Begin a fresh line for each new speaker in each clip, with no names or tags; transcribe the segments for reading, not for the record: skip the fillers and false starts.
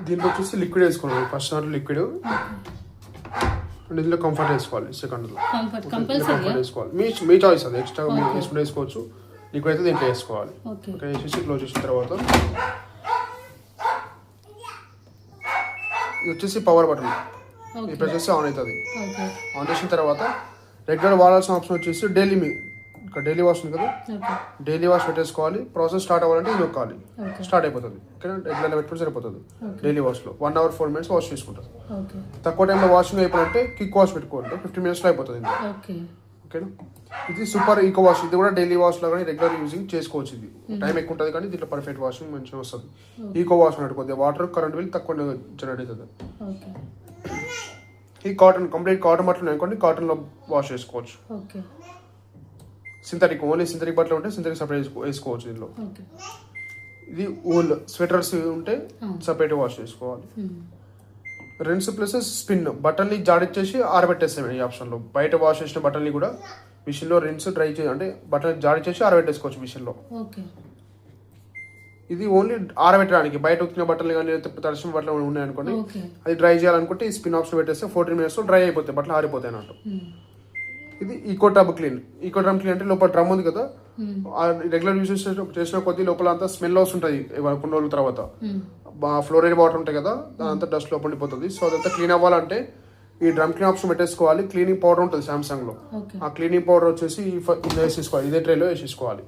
దీంట్లో వచ్చేసి లిక్విడ్ వేసుకోవాలి. ఫస్ట్ దాంట్లో లిక్విడ్, ఇందులో కంఫర్ట్ వేసుకోవాలి. సెకండ్లో కంఫర్ట్ వేసుకోవాలి. మీ చాయిస్ అది. ఎక్స్ట్రా వేసుకుంటే వేసుకోవచ్చు. లిక్విడ్ అయితే దీంట్లో వేసుకోవాలి. ఓకే, వేసేసి క్లోజ్ చేసిన తర్వాత ఇది వచ్చేసి పవర్ బటన్. ఈ ప్రెస్ చేస్తే ఆన్ అవుతుంది. ఆన్ చేసిన తర్వాత రెగ్యులర్ వాడాల్సిన ఆప్షన్ వచ్చేసి ఇక్కడ డైలీ వాష్ ఉంది కదా, డైలీ వాష్ పెట్టేసుకోవాలి. ప్రాసెస్ స్టార్ట్ అవ్వాలంటే ఇది నొక్కాలి, స్టార్ట్ అయిపోతుంది. ఓకేనా, రెగ్యులర్గా పెట్టుకుంటే సరిపోతుంది. డైలీ వాష్లో 1 hour 4 minutes వాష్ చేసుకుంటుంది. తక్కువ టైంలో వాషింగ్ అయిపోయింటే క్విక్ వాష్ పెట్టుకోవాలి, 15 minutes అయిపోతుంది. ఓకేనా, ఇది సూపర్ ఈకో వాష్. ఇది కూడా డైలీ వాష్ లాగానే రెగ్యులర్ యూజింగ్ చేసుకోవచ్చు. ఇది టైం ఎక్కువ ఉంటుంది కానీ దీంట్లో పర్ఫెక్ట్ వాషింగ్ మంచిగా వస్తుంది. ఈకో వాష్ అన్నట్టు కొద్దిగా వాటర్ కరెంట్ బిల్ తక్కువ జనరేట్ అవుతుంది. ఈ కాటన్ కంప్లీట్ కాటన్ బట్టలు అనుకోండి, కాటన్లో వాష్ చేసుకోవచ్చు. సింథటిక్ ఓన్లీ సింథటిక్ బట్టలు ఉంటే సింథటిక్ సపరేట్ వేసుకోవచ్చు. దీనిలో ఇది ఊల్ స్వెటర్స్ ఉంటే సపరేట్ వాష్ చేసుకోవాలి. రెన్స్ ప్లస్ స్పిన్, బట్టల్ని జాడిచ్చేసి ఆరబెట్టేస్తాం ఈ ఆప్షన్లో. బయట వాష్ చేసిన బట్టల్ని కూడా మిషన్లో రెన్స్ డ్రై చేసి అంటే బట్టలు జాడిచ్చేసి ఆరబెట్టేసుకోవచ్చు మిషన్లో. ఇది ఓన్లీ ఆరబెట్టడానికి. బయట ఉతికిన బట్టలు కానీ తడిసిన బట్టలు ఉన్నాయనుకోండి, అది డ్రై చేయాలనుకుంటే ఈ స్పిన్ ఆప్షన్ పెట్టేస్తే 14 minutes డ్రై అయిపోతాయి, బట్టలు ఆరిపోతాయి అన్నట్టు. ఇది eco tub clean. Eco drum clean అంటే లోపల డ్రమ్ ఉంది కదా, రెగ్యులర్ యూజ్ చేసిన కొద్ది లోపల అంతా స్మెల్ వస్తుంటుంది కొన్ని రోజుల తర్వాత. ఫ్లోరైడ్ వాటర్ ఉంటాయి కదా, దానంతా డస్ట్ లోపల ఉండిపోతుంది. సో అదంతా క్లీన్ అవ్వాలంటే ఈ డ్రమ్ క్లీన్ ఆప్షన్ పెట్టేసుకోవాలి. క్లీనింగ్ పౌడర్ ఉంటుంది సామ్సంగ్ లో, ఆ క్లీనింగ్ పౌడర్ వచ్చేసి వేసేసుకోవాలి. ఇదే ట్రేలో వేసేసుకోవాలి.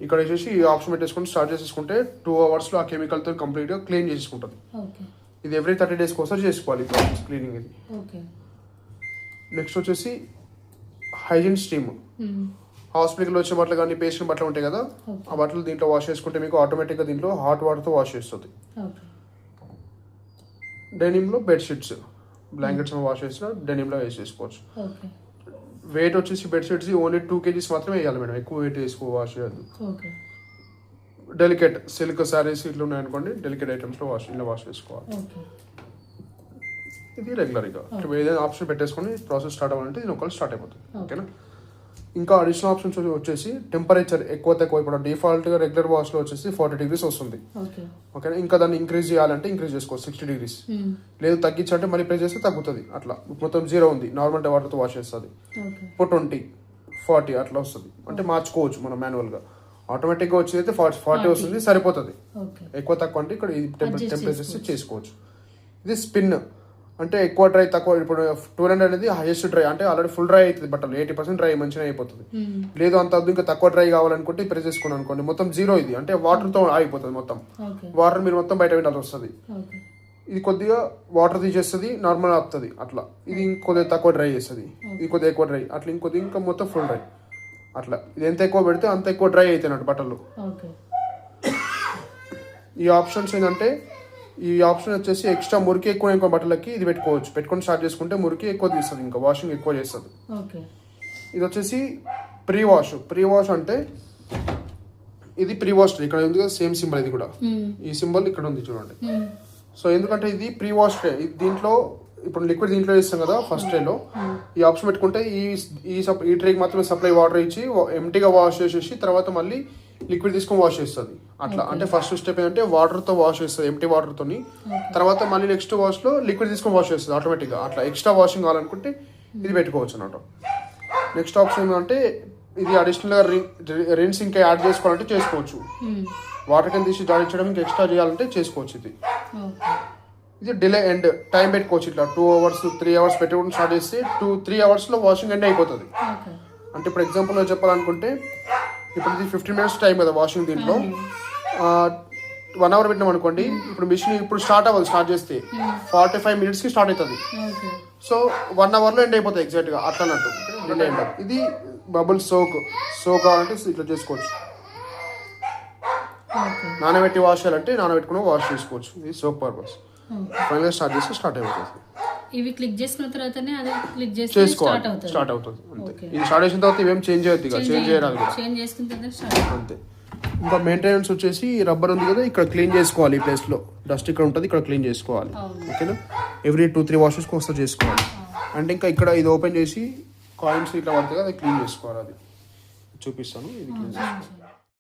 ఇక్కడ వేసేసి ఈ ఆప్షన్ పెట్టేసుకుంటే స్టార్ట్ చేసేసుకుంటే 2 hours లో ఆ కెమికల్ తో కంప్లీట్ గా క్లీన్ చేసుకుంటుంది. ఇది ఎవ్రీ 30 days ఒకసారి చేసుకోవాలి క్లీనింగ్. ఇది నెక్స్ట్ వచ్చేసి హైజీన్ స్టీమ్. హాస్పిటల్లో వచ్చిన బట్టలు కానీ పేషెంట్ బట్టలు ఉంటాయి కదా, ఆ బట్టలు దీంట్లో వాష్ చేసుకుంటే మీకు ఆటోమేటిక్గా దీంట్లో హాట్ వాటర్తో వాష్ చేస్తుంది. డెనిమ్లో బెడ్షీట్స్, బ్లాంకెట్స్ వాష్ చేసిన డెనిమ్లో వేసేసుకోవచ్చు. వెయిట్ వచ్చేసి బెడ్షీట్స్ ఓన్లీ 2 kgs మాత్రమే వేయాలి మేడం, ఎక్కువ వెయిట్ వేసుకో వాష్ చేయద్దు. డెలికేట్ సిల్క్ శారీస్ ఇట్లా ఉన్నాయనుకోండి, డెలికేట్ ఐటమ్స్లో వాష్ చేసుకోవాలి. ఇది రెగ్యులర్గా ఏదైనా ఆప్షన్ పెట్టేసుకొని ప్రాసెస్ స్టార్ట్ అవ్వాలంటే ఇది ఒకళ్ళు స్టార్ట్ అయిపోతుంది. ఓకేనా, ఇంకా అడిషనల్ ఆప్షన్స్ వచ్చేసి టెంపరేచర్ ఎక్కువ తక్కువ. ఇప్పుడు డిఫాల్ట్గా రెగ్యులర్ వాష్లో వచ్చేసి 40 degrees వస్తుంది. ఓకేనా, ఇంకా దాన్ని ఇంక్రీజ్ చేయాలంటే ఇంక్రీజ్ చేసుకోవచ్చు 60 degrees. లేదు తగ్గించాలంటే మళ్ళీ ప్రెస్ చేస్తే తగ్గుతుంది. అట్లా మొత్తం 0 ఉంది, నార్మల్ వాటర్తో వాష్ చేస్తుంది. ఇప్పుడు 20, 40 అట్లా వస్తుంది. అంటే మార్చుకోవచ్చు మనం మాన్యువల్గా. ఆటోమేటిక్గా వచ్చేది అయితే 40 వస్తుంది, సరిపోతుంది. ఎక్కువ తక్కువ అంటే ఇక్కడ టెంపరేచర్స్ చేసుకోవచ్చు. ఇది స్పిన్ అంటే ఎక్కువ డ్రై తక్కువ. ఇప్పుడు 200 అనేది హైయెస్ట్ డ్రై, అంటే ఆల్రెడీ ఫుల్ డ్రై అవుతుంది బట్టలు, 80% డ్రై మంచిగా అయిపోతుంది. లేదు అంత ఇంకా తక్కువ డ్రై కావాలనుకుంటే ప్రెస్ చేసుకున్నాను అనుకోండి, మొత్తం 0 ఇది, అంటే వాటర్తో ఆగిపోతుంది. మొత్తం వాటర్ మీరు మొత్తం బయట పెట్టాల్సి వస్తుంది. ఇది కొద్దిగా వాటర్ తీసేస్తుంది, నార్మల్ ఆపుతుంది అట్లా. ఇది ఇంకొద్దిగా తక్కువ డ్రై చేస్తుంది, ఇది కొద్దిగా ఎక్కువ డ్రై అట్లా, ఇంకొద్దిగా ఇంకా మొత్తం ఫుల్ డ్రై అట్లా. ఇది ఎంత ఎక్కువ పెడితే అంత ఎక్కువ డ్రై అవుతాయి బట్టలు. ఈ ఆప్షన్స్ ఏంటంటే, ఈ ఆప్షన్ వచ్చేసి ఎక్స్ట్రా మురికి ఎక్కువ ఇంకో బట్టలకి ఇది పెట్టుకోవచ్చు. పెట్టుకొని స్టార్ట్ చేసుకుంటే మురికి ఎక్కువ తీస్తుంది, ఇంకా వాషింగ్ ఎక్కువ చేస్తుంది. ఇది వచ్చేసి ప్రీ వాష్ అంటే ఇది ప్రీ వాష్. ఇక్కడ ఉంది కదా సేమ్ సింబల్, ఇది కూడా ఈ సింబల్ ఇక్కడ ఉంది చూడండి. సో ఎందుకంటే ఇది ప్రీ వాష్ ట్రే. దీంట్లో ఇప్పుడు లిక్విడ్ దీంట్లో వేస్తాం కదా ఫస్ట్ ట్రేలో, ఈ ఆప్షన్ పెట్టుకుంటే ఈ ట్రేకి మాత్రమే సప్లై వాటర్ ఇచ్చి ఎంటీగా వాష్ చేసేసి తర్వాత మళ్ళీ లిక్విడ్ తీసుకొని వాష్ చేస్తుంది అట్లా. అంటే ఫస్ట్ స్టెప్ ఏంటంటే వాటర్తో వాష్ చేస్తుంది, ఎంటీ వాటర్తో. తర్వాత మళ్ళీ నెక్స్ట్ వాష్లో లిక్విడ్ తీసుకొని వాష్ చేస్తుంది ఆటోమేటిక్గా. అట్లా ఎక్స్ట్రా వాషింగ్ కావాలనుకుంటే ఇది పెట్టుకోవచ్చు అన్నట్టు. నెక్స్ట్ ఆప్షన్ ఏంటంటే ఇది అడిషనల్గా రిన్స్ ఇంకా యాడ్ చేసుకోవాలంటే చేసుకోవచ్చు. వాటర్ కింద తీసి జాడించడం ఇంకా ఎక్స్ట్రా చేయాలంటే చేసుకోవచ్చు. ఇది డిలే ఎండ్ టైం పెట్టుకోవచ్చు. ఇట్లా 2 hours 3 hours పెట్టుకుని స్టార్ట్ చేస్తే 2-3 hours వాషింగ్ ఎండ్ అయిపోతుంది. అంటే ఇప్పుడు ఎగ్జాంపుల్గా చెప్పాలనుకుంటే ఇప్పుడు ఇది 15 minutes టైం కదా వాషింగ్. దీంట్లో 1 hour పెట్టినాం అనుకోండి, ఇప్పుడు మిషన్ ఇప్పుడు స్టార్ట్ అవ్వాలి. స్టార్ట్ చేస్తే 45 minutesకి స్టార్ట్ అవుతుంది. సో 1 hourలో ఎండ్ అయిపోతుంది ఎగ్జాక్ట్గా అట్లా అన్నట్టు. Delay end. ఇది బబుల్ సోక్ కావాలంటే ఇట్లా చేసుకోవచ్చు. నానబెట్టి వాష్ చేయాలంటే నానబెట్టుకుని వాష్ చేసుకోవచ్చు. ఇది సోప్ పర్పస్. ఫైనల్గా స్టార్ట్ చేస్తే స్టార్ట్ అయిపోతుంది.
ఇవి క్లిక్ చేసుకున్న తర్వాతనే అది క్లిక్ చేస్తే
స్టార్ట్ అవుతుంది అంతే. ఇది స్టార్ట్ చేసిన తర్వాత ఇవేం చేంజ్ చేయొద్దు, చేంజ్ చేయరాదు అంతే. ఇంకా మెయింటెనెన్స్ వచ్చేసి రబ్బర్ ఉంది కదా, ఇక్కడ క్లీన్ చేసుకోవాలి. ఈ ప్లేస్లో డస్ట్ ఇక్కడ ఉంటుంది, ఇక్కడ క్లీన్ చేసుకోవాలి. ఓకేనా, ఎవ్రీ 2-3 washes ఒకసారి చేసుకోవాలి. అంటే ఇంకా ఇక్కడ ఇది ఓపెన్ చేసి కాయిన్స్ ఇట్లా పడుతుంది కదా, అది క్లీన్ చేసుకోవాలి. అది చూపిస్తాను. ఇది క్లీన్ చేసుకోవాలి.